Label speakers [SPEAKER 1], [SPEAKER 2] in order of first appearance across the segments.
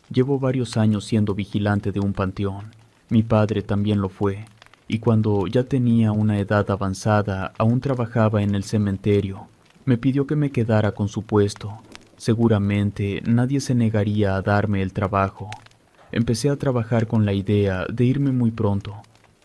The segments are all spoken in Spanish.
[SPEAKER 1] Llevo varios años siendo vigilante de un panteón. Mi padre también lo fue, y cuando ya tenía una edad avanzada, aún trabajaba en el cementerio. Me pidió que me quedara con su puesto. Seguramente nadie se negaría a darme el trabajo. Empecé a trabajar con la idea de irme muy pronto.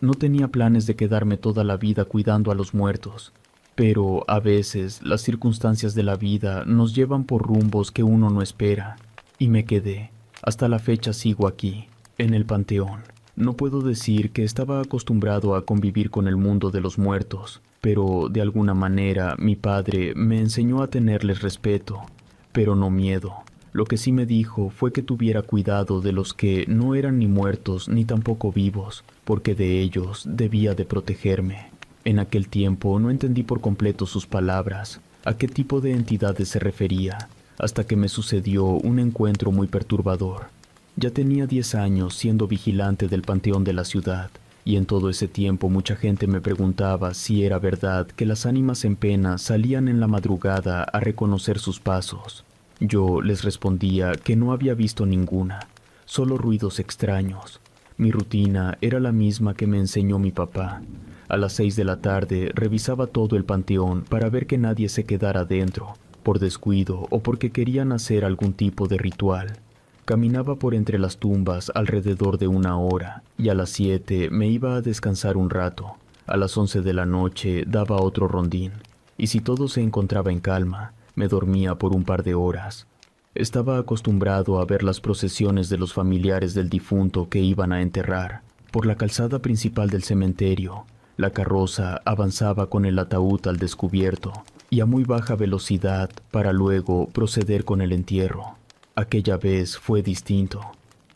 [SPEAKER 1] No tenía planes de quedarme toda la vida cuidando a los muertos, pero a veces las circunstancias de la vida nos llevan por rumbos que uno no espera, y me quedé. Hasta la fecha sigo aquí, en el panteón. No puedo decir que estaba acostumbrado a convivir con el mundo de los muertos, pero de alguna manera mi padre me enseñó a tenerles respeto, pero no miedo. Lo que sí me dijo fue que tuviera cuidado de los que no eran ni muertos ni tampoco vivos, porque de ellos debía de protegerme. En aquel tiempo no entendí por completo sus palabras, a qué tipo de entidades se refería, hasta que me sucedió un encuentro muy perturbador. Ya tenía 10 años siendo vigilante del panteón de la ciudad, y en todo ese tiempo mucha gente me preguntaba si era verdad que las ánimas en pena salían en la madrugada a reconocer sus pasos. Yo les respondía que no había visto ninguna, solo ruidos extraños. Mi rutina era la misma que me enseñó mi papá. A las 6 de la tarde revisaba todo el panteón para ver que nadie se quedara dentro, por descuido o porque querían hacer algún tipo de ritual. Caminaba por entre las tumbas alrededor de 1 hora y a las 7 me iba a descansar un rato. A las 11 de la noche daba otro rondín y si todo se encontraba en calma, me dormía por un par de horas. Estaba acostumbrado a ver las procesiones de los familiares del difunto que iban a enterrar. Por la calzada principal del cementerio, la carroza avanzaba con el ataúd al descubierto y a muy baja velocidad para luego proceder con el entierro. Aquella vez fue distinto.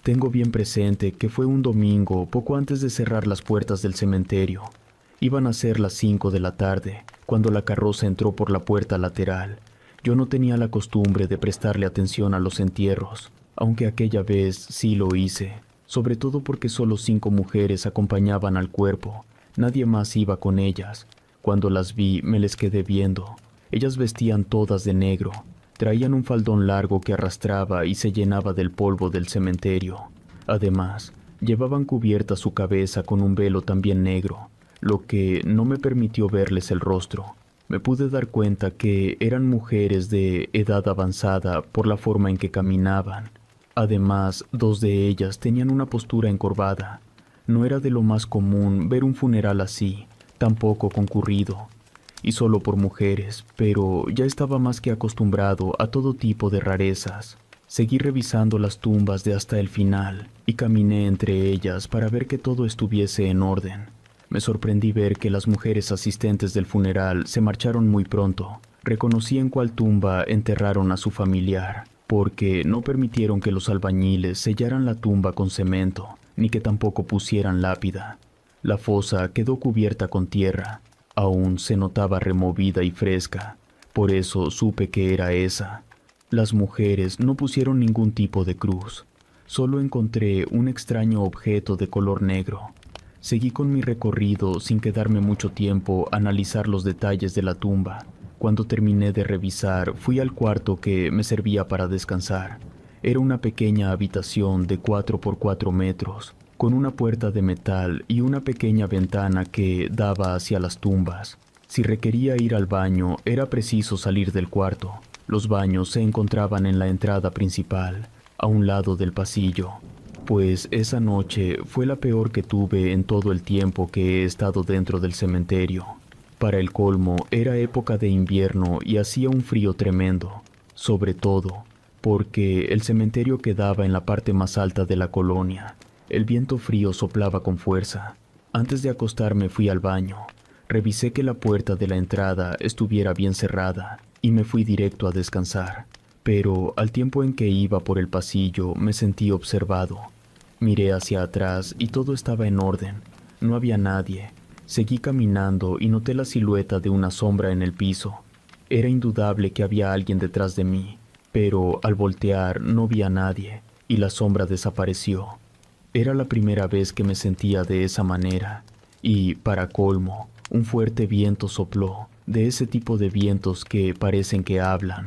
[SPEAKER 1] Tengo bien presente que fue un domingo poco antes de cerrar las puertas del cementerio. Iban a ser las 5 de la tarde cuando la carroza entró por la puerta lateral. Yo no tenía la costumbre de prestarle atención a los entierros, aunque aquella vez sí lo hice, sobre todo porque solo 5 mujeres acompañaban al cuerpo, nadie más iba con ellas. Cuando las vi me les quedé viendo. Ellas vestían todas de negro, traían un faldón largo que arrastraba y se llenaba del polvo del cementerio. Además, llevaban cubierta su cabeza con un velo también negro, lo que no me permitió verles el rostro. Me pude dar cuenta que eran mujeres de edad avanzada por la forma en que caminaban. Además, 2 de ellas tenían una postura encorvada. No era de lo más común ver un funeral así, tampoco concurrido, y solo por mujeres, pero ya estaba más que acostumbrado a todo tipo de rarezas. Seguí revisando las tumbas de hasta el final y caminé entre ellas para ver que todo estuviese en orden. Me sorprendí ver que las mujeres asistentes del funeral se marcharon muy pronto. Reconocí en cuál tumba enterraron a su familiar, porque no permitieron que los albañiles sellaran la tumba con cemento, ni que tampoco pusieran lápida. La fosa quedó cubierta con tierra. Aún se notaba removida y fresca, por eso supe que era esa. Las mujeres no pusieron ningún tipo de cruz. Solo encontré un extraño objeto de color negro. Seguí con mi recorrido sin quedarme mucho tiempo a analizar los detalles de la tumba. Cuando terminé de revisar, fui al cuarto que me servía para descansar. Era una pequeña habitación de 4 por 4 metros, con una puerta de metal y una pequeña ventana que daba hacia las tumbas. Si requería ir al baño, era preciso salir del cuarto. Los baños se encontraban en la entrada principal, a un lado del pasillo. Pues esa noche fue la peor que tuve en todo el tiempo que he estado dentro del cementerio. Para el colmo, era época de invierno y hacía un frío tremendo, sobre todo porque el cementerio quedaba en la parte más alta de la colonia. El viento frío soplaba con fuerza. Antes de acostarme fui al baño. Revisé que la puerta de la entrada estuviera bien cerrada y me fui directo a descansar. Pero al tiempo en que iba por el pasillo me sentí observado. Miré hacia atrás y todo estaba en orden. No había nadie. Seguí caminando y noté la silueta de una sombra en el piso. Era indudable que había alguien detrás de mí, pero al voltear no vi a nadie y la sombra desapareció. Era la primera vez que me sentía de esa manera y, para colmo, un fuerte viento sopló, de ese tipo de vientos que parecen que hablan,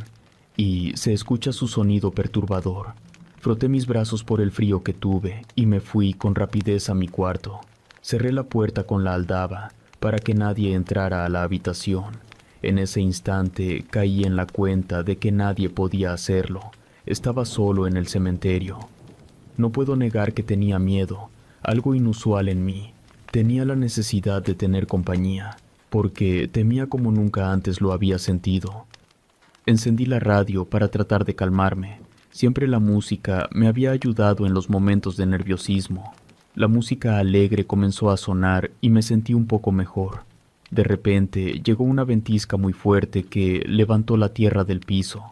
[SPEAKER 1] y se escucha su sonido perturbador. Froté mis brazos por el frío que tuve y me fui con rapidez a mi cuarto. Cerré la puerta con la aldaba para que nadie entrara a la habitación. En ese instante caí en la cuenta de que nadie podía hacerlo. Estaba solo en el cementerio. No puedo negar que tenía miedo, algo inusual en mí. Tenía la necesidad de tener compañía, porque temía como nunca antes lo había sentido. Encendí la radio para tratar de calmarme. Siempre la música me había ayudado en los momentos de nerviosismo. La música alegre comenzó a sonar y me sentí un poco mejor. De repente llegó una ventisca muy fuerte que levantó la tierra del piso,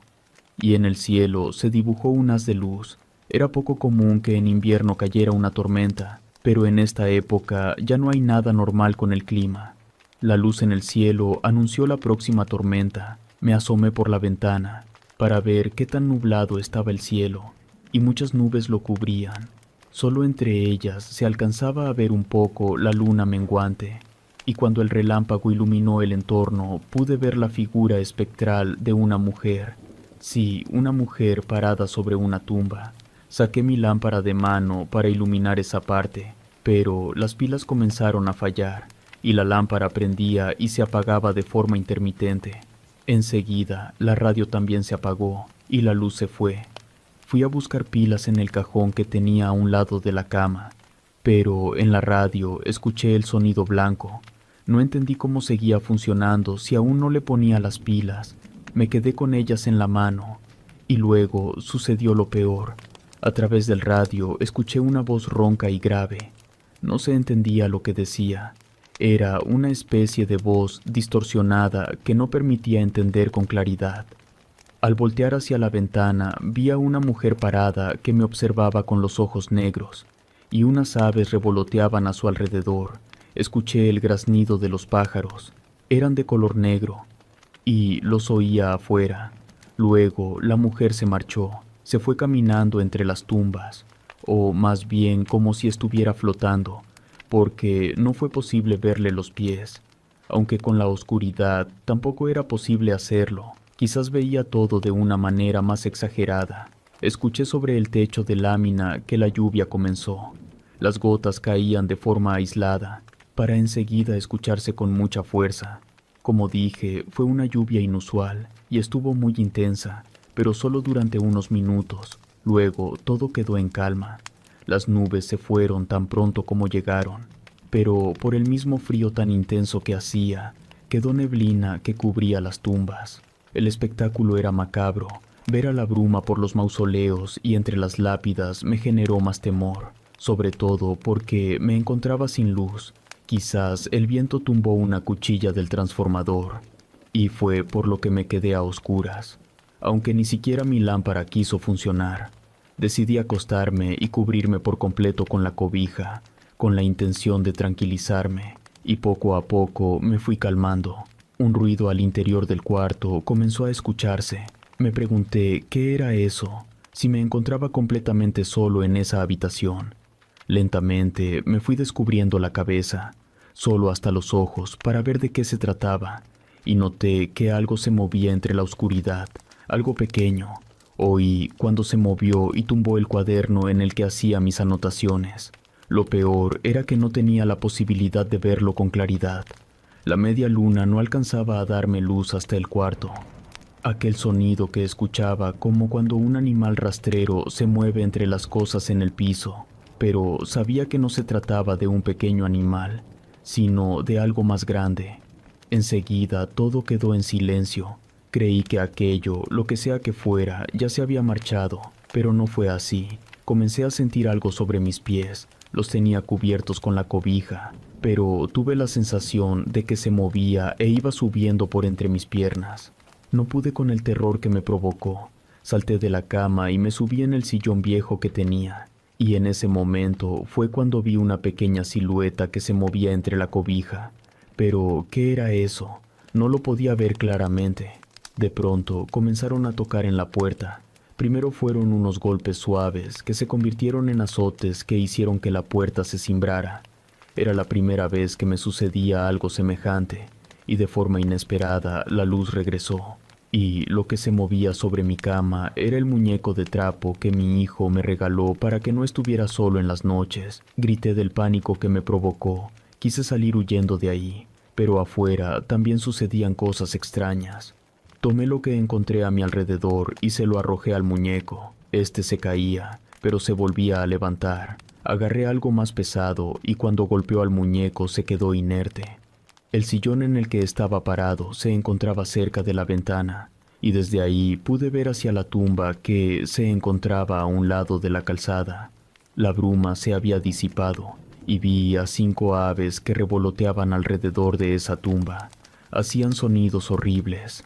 [SPEAKER 1] y en el cielo se dibujó un haz de luz. Era poco común que en invierno cayera una tormenta, pero en esta época ya no hay nada normal con el clima. La luz en el cielo anunció la próxima tormenta. Me asomé por la ventana para ver qué tan nublado estaba el cielo, y muchas nubes lo cubrían. Solo entre ellas se alcanzaba a ver un poco la luna menguante, y cuando el relámpago iluminó el entorno pude ver la figura espectral de una mujer. Sí, una mujer parada sobre una tumba. Saqué mi lámpara de mano para iluminar esa parte, pero las pilas comenzaron a fallar, y la lámpara prendía y se apagaba de forma intermitente. Enseguida, la radio también se apagó, y la luz se fue. Fui a buscar pilas en el cajón que tenía a un lado de la cama, pero en la radio escuché el sonido blanco. No entendí cómo seguía funcionando si aún no le ponía las pilas. Me quedé con ellas en la mano, y luego sucedió lo peor. A través del radio escuché una voz ronca y grave. No se entendía lo que decía. Era una especie de voz distorsionada que no permitía entender con claridad. Al voltear hacia la ventana, vi a una mujer parada que me observaba con los ojos negros, y unas aves revoloteaban a su alrededor. Escuché el graznido de los pájaros. Eran de color negro, y los oía afuera. Luego la mujer se marchó, se fue caminando entre las tumbas, o más bien como si estuviera flotando, porque no fue posible verle los pies. Aunque con la oscuridad tampoco era posible hacerlo. Quizás veía todo de una manera más exagerada. Escuché sobre el techo de lámina que la lluvia comenzó. Las gotas caían de forma aislada, para enseguida escucharse con mucha fuerza. Como dije, fue una lluvia inusual y estuvo muy intensa, pero solo durante unos minutos. Luego todo quedó en calma. Las nubes se fueron tan pronto como llegaron, pero por el mismo frío tan intenso que hacía, quedó neblina que cubría las tumbas. El espectáculo era macabro. Ver a la bruma por los mausoleos y entre las lápidas me generó más temor, sobre todo porque me encontraba sin luz. Quizás el viento tumbó una cuchilla del transformador, y fue por lo que me quedé a oscuras, aunque ni siquiera mi lámpara quiso funcionar. Decidí acostarme y cubrirme por completo con la cobija, con la intención de tranquilizarme, y poco a poco me fui calmando. Un ruido al interior del cuarto comenzó a escucharse. Me pregunté qué era eso, si me encontraba completamente solo en esa habitación. Lentamente me fui descubriendo la cabeza, solo hasta los ojos, para ver de qué se trataba, y noté que algo se movía entre la oscuridad, algo pequeño. Oí cuando se movió y tumbó el cuaderno en el que hacía mis anotaciones. Lo peor era que no tenía la posibilidad de verlo con claridad. La media luna no alcanzaba a darme luz hasta el cuarto. Aquel sonido que escuchaba como cuando un animal rastrero se mueve entre las cosas en el piso, pero sabía que no se trataba de un pequeño animal, sino de algo más grande. Enseguida todo quedó en silencio. Creí que aquello, lo que sea que fuera, ya se había marchado, pero no fue así. Comencé a sentir algo sobre mis pies. Los tenía cubiertos con la cobija, pero tuve la sensación de que se movía e iba subiendo por entre mis piernas. No pude con el terror que me provocó. Salté de la cama y me subí en el sillón viejo que tenía, y en ese momento fue cuando vi una pequeña silueta que se movía entre la cobija. Pero, ¿qué era eso? No lo podía ver claramente. De pronto comenzaron a tocar en la puerta. Primero fueron unos golpes suaves que se convirtieron en azotes que hicieron que la puerta se cimbrara. Era la primera vez que me sucedía algo semejante, y de forma inesperada la luz regresó. y lo que se movía sobre mi cama era el muñeco de trapo que mi hijo me regaló para que no estuviera solo en las noches. Grité del pánico que me provocó. Quise salir huyendo de ahí, pero afuera también sucedían cosas extrañas. Tomé lo que encontré a mi alrededor y se lo arrojé al muñeco. Este se caía, pero se volvía a levantar. Agarré algo más pesado y cuando golpeó al muñeco se quedó inerte. El sillón en el que estaba parado se encontraba cerca de la ventana, y desde ahí pude ver hacia la tumba que se encontraba a un lado de la calzada. La bruma se había disipado, y vi a 5 aves que revoloteaban alrededor de esa tumba. Hacían sonidos horribles.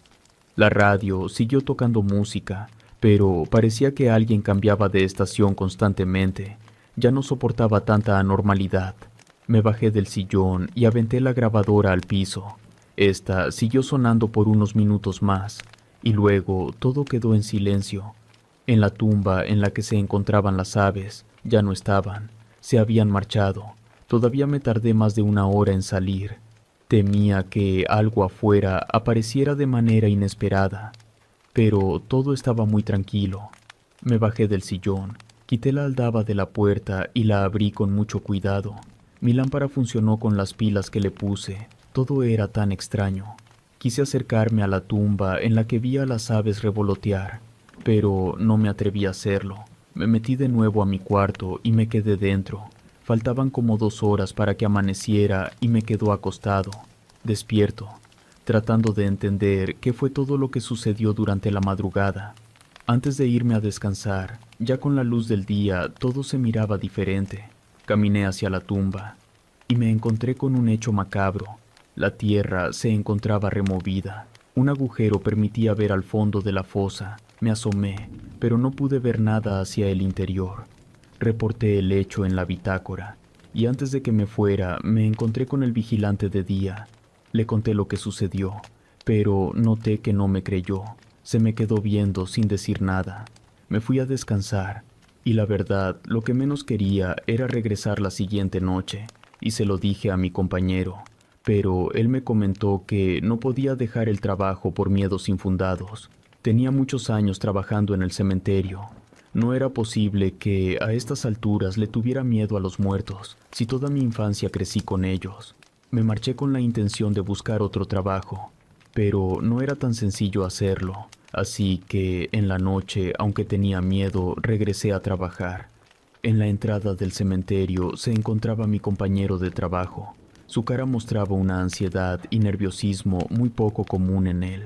[SPEAKER 1] La radio siguió tocando música, pero parecía que alguien cambiaba de estación constantemente. Ya no soportaba tanta anormalidad. Me bajé del sillón y aventé la grabadora al piso. Esta siguió sonando por unos minutos más, y luego todo quedó en silencio. En la tumba en la que se encontraban las aves, ya no estaban. Se habían marchado. Todavía me tardé más de 1 hora en salir. Temía que algo afuera apareciera de manera inesperada, pero todo estaba muy tranquilo. Me bajé del sillón, quité la aldaba de la puerta y la abrí con mucho cuidado. Mi lámpara funcionó con las pilas que le puse. Todo era tan extraño. Quise acercarme a la tumba en la que vi a las aves revolotear, pero no me atreví a hacerlo. Me metí de nuevo a mi cuarto y me quedé dentro. Faltaban como 2 horas para que amaneciera y me quedó acostado, despierto, tratando de entender qué fue todo lo que sucedió durante la madrugada. Antes de irme a descansar, ya con la luz del día, todo se miraba diferente. Caminé hacia la tumba y me encontré con un hecho macabro. La tierra se encontraba removida. Un agujero permitía ver al fondo de la fosa. Me asomé, pero no pude ver nada hacia el interior. Reporté el hecho en la bitácora, y antes de que me fuera, me encontré con el vigilante de día. Le conté lo que sucedió, pero noté que no me creyó. Se me quedó viendo sin decir nada. Me fui a descansar, y la verdad, lo que menos quería era regresar la siguiente noche, y se lo dije a mi compañero, pero él me comentó que no podía dejar el trabajo por miedos infundados. Tenía muchos años trabajando en el cementerio. No era posible que a estas alturas le tuviera miedo a los muertos, si toda mi infancia crecí con ellos. Me marché con la intención de buscar otro trabajo, pero no era tan sencillo hacerlo, así que en la noche, aunque tenía miedo, regresé a trabajar. En la entrada del cementerio se encontraba mi compañero de trabajo. Su cara mostraba una ansiedad y nerviosismo muy poco común en él.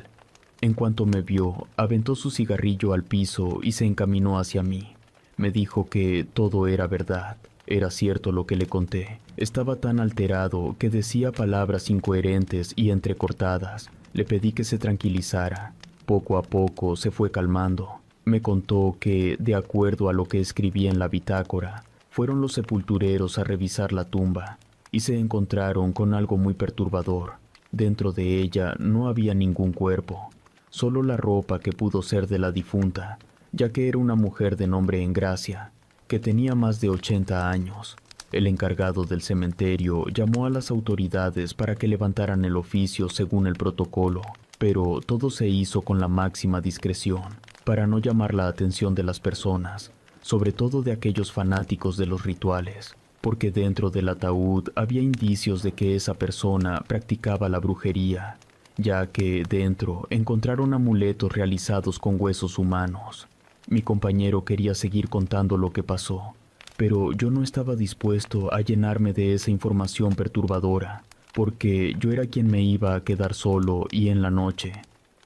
[SPEAKER 1] En cuanto me vio, aventó su cigarrillo al piso y se encaminó hacia mí. Me dijo que todo era verdad. Era cierto lo que le conté. Estaba tan alterado que decía palabras incoherentes y entrecortadas. Le pedí que se tranquilizara. Poco a poco se fue calmando. Me contó que, de acuerdo a lo que escribí en la bitácora, fueron los sepultureros a revisar la tumba y se encontraron con algo muy perturbador. Dentro de ella no había ningún cuerpo. Solo la ropa que pudo ser de la difunta, ya que era una mujer de nombre Engracia, que tenía más de 80 años. El encargado del cementerio llamó a las autoridades para que levantaran el oficio según el protocolo, pero todo se hizo con la máxima discreción, para no llamar la atención de las personas, sobre todo de aquellos fanáticos de los rituales, porque dentro del ataúd había indicios de que esa persona practicaba la brujería, ya que dentro encontraron amuletos realizados con huesos humanos. Mi compañero quería seguir contando lo que pasó, pero yo no estaba dispuesto a llenarme de esa información perturbadora, porque yo era quien me iba a quedar solo y en la noche.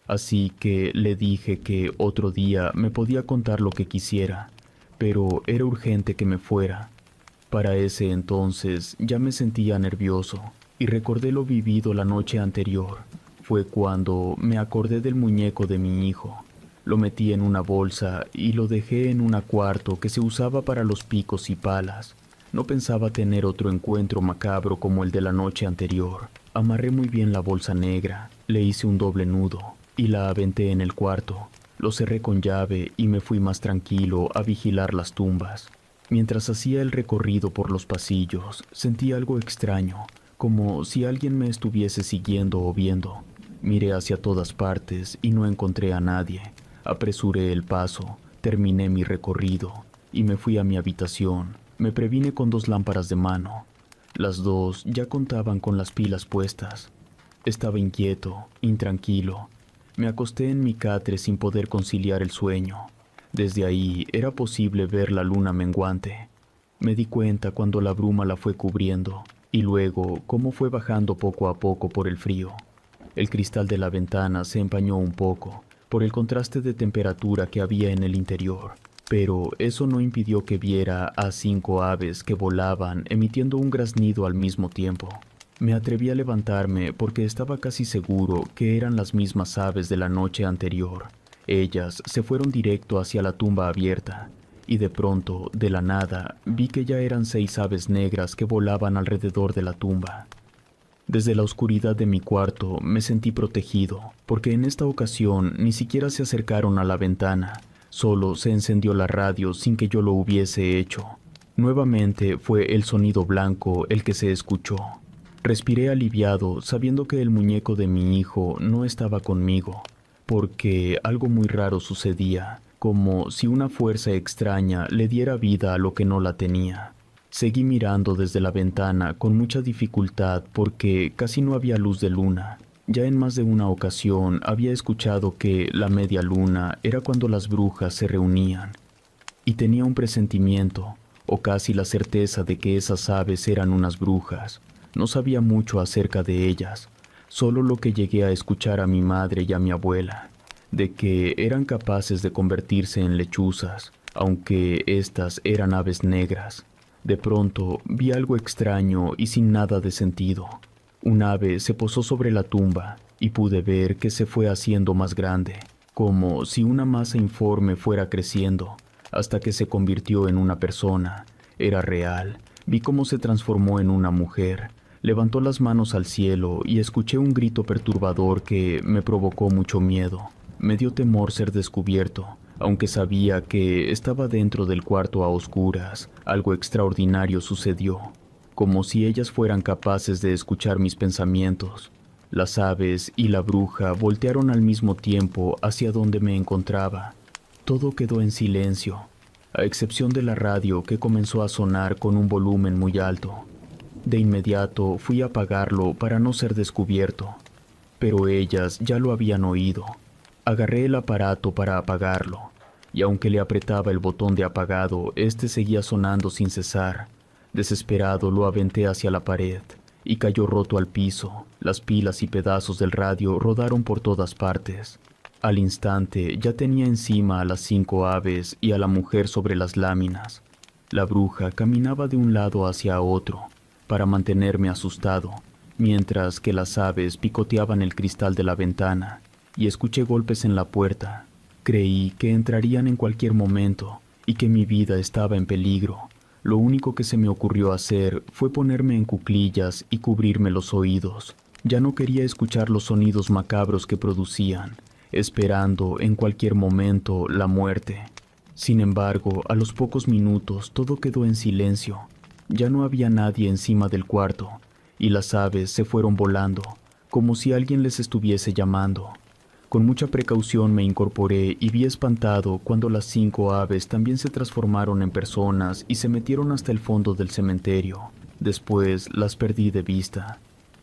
[SPEAKER 1] Así que le dije que otro día me podía contar lo que quisiera, pero era urgente que me fuera. Para ese entonces ya me sentía nervioso y recordé lo vivido la noche anterior. Fue cuando me acordé del muñeco de mi hijo. Lo metí en una bolsa y lo dejé en un cuarto que se usaba para los picos y palas. No pensaba tener otro encuentro macabro como el de la noche anterior. Amarré muy bien la bolsa negra, le hice un doble nudo y la aventé en el cuarto. Lo cerré con llave y me fui más tranquilo a vigilar las tumbas. Mientras hacía el recorrido por los pasillos, sentí algo extraño, como si alguien me estuviese siguiendo o viendo. Miré hacia todas partes y no encontré a nadie. Apresuré el paso, terminé mi recorrido y me fui a mi habitación. Me previne con 2 lámparas de mano. Las dos ya contaban con las pilas puestas. Estaba inquieto, intranquilo. Me acosté en mi catre sin poder conciliar el sueño. Desde ahí era posible ver la luna menguante. Me di cuenta cuando la bruma la fue cubriendo y luego cómo fue bajando poco a poco por el frío. El cristal de la ventana se empañó un poco por el contraste de temperatura que había en el interior, pero eso no impidió que viera a 5 aves que volaban emitiendo un graznido al mismo tiempo. Me atreví a levantarme porque estaba casi seguro que eran las mismas aves de la noche anterior. Ellas se fueron directo hacia la tumba abierta, y de pronto, de la nada, vi que ya eran 6 aves negras que volaban alrededor de la tumba. Desde la oscuridad de mi cuarto me sentí protegido, porque en esta ocasión ni siquiera se acercaron a la ventana, solo se encendió la radio sin que yo lo hubiese hecho. Nuevamente fue el sonido blanco el que se escuchó. Respiré aliviado sabiendo que el muñeco de mi hijo no estaba conmigo, porque algo muy raro sucedía, como si una fuerza extraña le diera vida a lo que no la tenía. Seguí mirando desde la ventana con mucha dificultad porque casi no había luz de luna. Ya en más de una ocasión había escuchado que la media luna era cuando las brujas se reunían, y tenía un presentimiento, o casi la certeza de que esas aves eran unas brujas. No sabía mucho acerca de ellas, solo lo que llegué a escuchar a mi madre y a mi abuela, de que eran capaces de convertirse en lechuzas, aunque estas eran aves negras. De pronto vi algo extraño y sin nada de sentido. Un ave se posó sobre la tumba y pude ver que se fue haciendo más grande, como si una masa informe fuera creciendo, hasta que se convirtió en una persona. Era real. Vi cómo se transformó en una mujer. Levantó las manos al cielo y escuché un grito perturbador que me provocó mucho miedo. Me dio temor ser descubierto, aunque sabía que estaba dentro del cuarto a oscuras. Algo extraordinario sucedió, como si ellas fueran capaces de escuchar mis pensamientos. Las aves y la bruja voltearon al mismo tiempo hacia donde me encontraba. Todo quedó en silencio, a excepción de la radio que comenzó a sonar con un volumen muy alto. De inmediato fui a apagarlo para no ser descubierto, pero ellas ya lo habían oído. Agarré el aparato para apagarlo, y aunque le apretaba el botón de apagado, este seguía sonando sin cesar. Desesperado lo aventé hacia la pared, y cayó roto al piso. Las pilas y pedazos del radio rodaron por todas partes. Al instante ya tenía encima a las 5 aves y a la mujer sobre las láminas. La bruja caminaba de un lado hacia otro, para mantenerme asustado, mientras que las aves picoteaban el cristal de la ventana, y escuché golpes en la puerta. Creí que entrarían en cualquier momento y que mi vida estaba en peligro. Lo único que se me ocurrió hacer fue ponerme en cuclillas y cubrirme los oídos. Ya no quería escuchar los sonidos macabros que producían, esperando en cualquier momento la muerte. Sin embargo, a los pocos minutos todo quedó en silencio. Ya no había nadie encima del cuarto, y las aves se fueron volando, como si alguien les estuviese llamando. Con mucha precaución me incorporé y vi espantado cuando las 5 aves también se transformaron en personas y se metieron hasta el fondo del cementerio. Después las perdí de vista.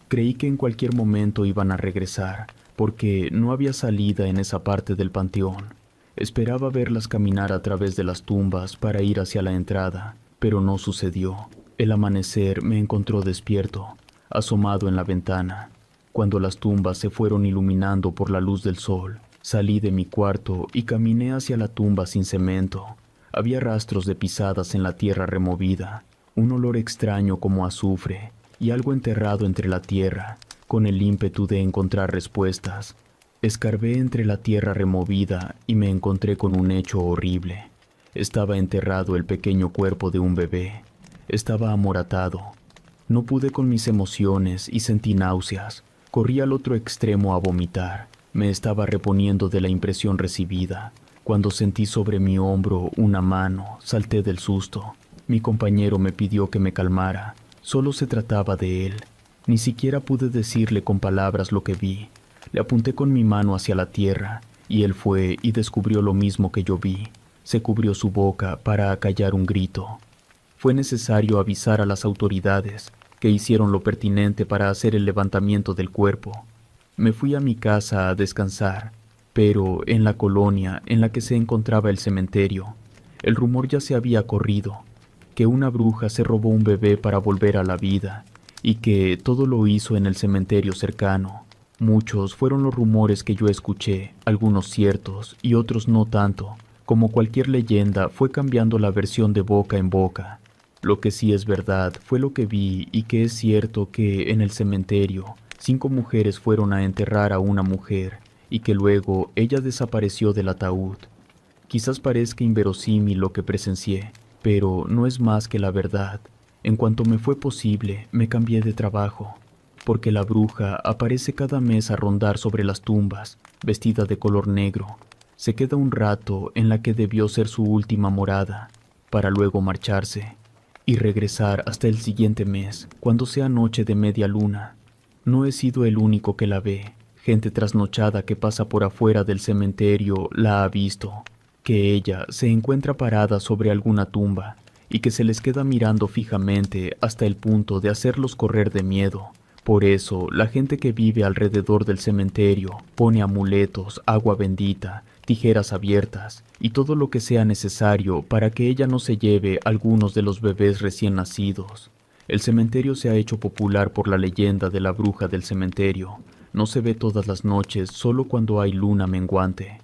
[SPEAKER 1] Creí que en cualquier momento iban a regresar, porque no había salida en esa parte del panteón. Esperaba verlas caminar a través de las tumbas para ir hacia la entrada, pero no sucedió. El amanecer me encontró despierto, asomado en la ventana. Cuando las tumbas se fueron iluminando por la luz del sol, salí de mi cuarto y caminé hacia la tumba sin cemento. Había rastros de pisadas en la tierra removida, un olor extraño como azufre y algo enterrado entre la tierra, con el ímpetu de encontrar respuestas. Escarbé entre la tierra removida y me encontré con un hecho horrible. Estaba enterrado el pequeño cuerpo de un bebé. Estaba amoratado. No pude con mis emociones y sentí náuseas. Corrí al otro extremo a vomitar. Me estaba reponiendo de la impresión recibida. Cuando sentí sobre mi hombro una mano, salté del susto. Mi compañero me pidió que me calmara. Solo se trataba de él. Ni siquiera pude decirle con palabras lo que vi. Le apunté con mi mano hacia la tierra, y él fue y descubrió lo mismo que yo vi. Se cubrió su boca para acallar un grito. Fue necesario avisar a las autoridades, que hicieron lo pertinente para hacer el levantamiento del cuerpo. Me fui a mi casa a descansar, pero en la colonia en la que se encontraba el cementerio, el rumor ya se había corrido, que una bruja se robó un bebé para volver a la vida, y que todo lo hizo en el cementerio cercano. Muchos fueron los rumores que yo escuché, algunos ciertos y otros no tanto. Como cualquier leyenda, fue cambiando la versión de boca en boca. Lo que sí es verdad fue lo que vi, y que es cierto que en el cementerio 5 mujeres fueron a enterrar a una mujer y que luego ella desapareció del ataúd. Quizás parezca inverosímil lo que presencié, pero no es más que la verdad. En cuanto me fue posible, me cambié de trabajo, porque la bruja aparece cada mes a rondar sobre las tumbas, vestida de color negro. Se queda un rato en la que debió ser su última morada, para luego marcharse y regresar hasta el siguiente mes, cuando sea noche de media luna. No he sido el único que la ve. Gente trasnochada que pasa por afuera del cementerio la ha visto, que ella se encuentra parada sobre alguna tumba y que se les queda mirando fijamente hasta el punto de hacerlos correr de miedo. Por eso, la gente que vive alrededor del cementerio pone amuletos, agua bendita, tijeras abiertas y todo lo que sea necesario para que ella no se lleve algunos de los bebés recién nacidos. El cementerio se ha hecho popular por la leyenda de la bruja del cementerio. No se ve todas las noches, solo cuando hay luna menguante.